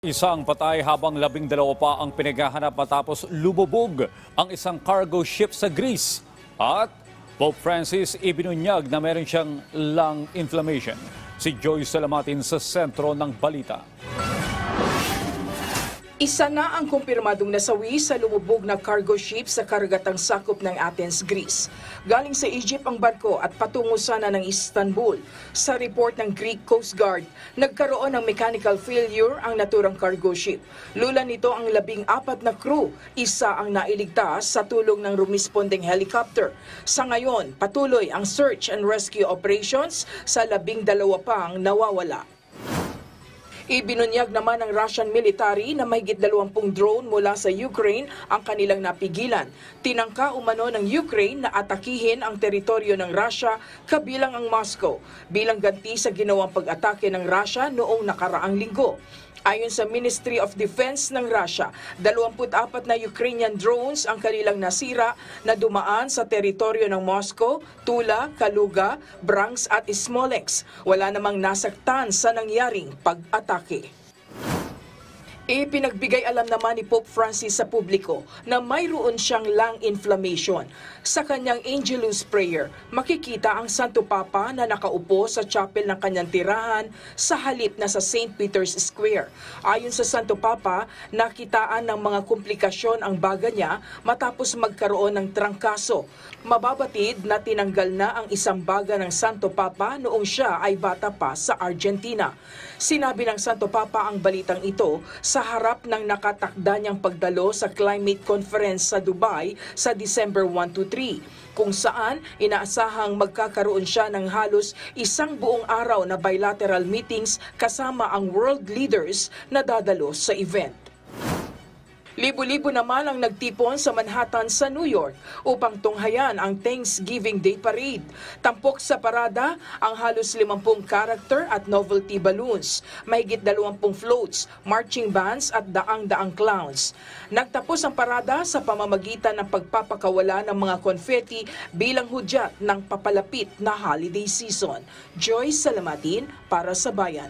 Isang patay habang 12 pa ang pinaghahanap matapos lumubog ang isang cargo ship sa Greece. At Pope Francis ibinunyag na meron siyang lung inflammation. Si Joyce Salamatin sa sentro ng balita. Isa na ang kumpirmadong nasawi sa lumubog na cargo ship sa karagatang sakop ng Athens, Greece. Galing sa Egypt ang barko at patungo sana ng Istanbul. Sa report ng Greek Coast Guard, nagkaroon ng mechanical failure ang naturang cargo ship. Lula nito ang 14 na crew, isa ang nailigtas sa tulong ng rumisponding helicopter. Sa ngayon, patuloy ang search and rescue operations sa 12 pang nawawala. Ibinunyag naman ng Russian military na mahigit 20 drone mula sa Ukraine ang kanilang napigilan. Tinangka umano ng Ukraine na atakihin ang teritoryo ng Russia kabilang ang Moscow bilang ganti sa ginawang pag-atake ng Russia noong nakaraang linggo. Ayon sa Ministry of Defense ng Russia, 24 na Ukrainian drones ang kanilang nasira na dumaan sa teritoryo ng Moscow, Tula, Kaluga, Bryansk at Smolensk. Wala namang nasaktan sa nangyaring pag-atake. Ipinagbigay alam naman ni Pope Francis sa publiko na mayroon siyang lung inflammation. Sa kanyang Angelus Prayer, makikita ang Santo Papa na nakaupo sa chapel ng kanyang tirahan sa halip na sa St. Peter's Square. Ayon sa Santo Papa, nakitaan ng mga komplikasyon ang baga niya matapos magkaroon ng trangkaso. Mababatid na tinanggal na ang isang baga ng Santo Papa noong siya ay bata pa sa Argentina. Sinabi ng Santo Papa ang balitang ito sa harap ng nakatakda niyang pagdalo sa climate conference sa Dubai sa December 1-3, kung saan inaasahang magkakaroon siya ng halos isang buong araw na bilateral meetings kasama ang world leaders na dadalo sa event. Libo-libo naman ang nagtipon sa Manhattan sa New York upang tunghayan ang Thanksgiving Day Parade. Tampok sa parada ang halos 50 character at novelty balloons, mahigit 20 floats, marching bands at daang-daang clowns. Nagtapos ang parada sa pamamagitan ng pagpapakawala ng mga confetti bilang hudyat ng papalapit na holiday season. Joyce Salamatin para sa Bayan.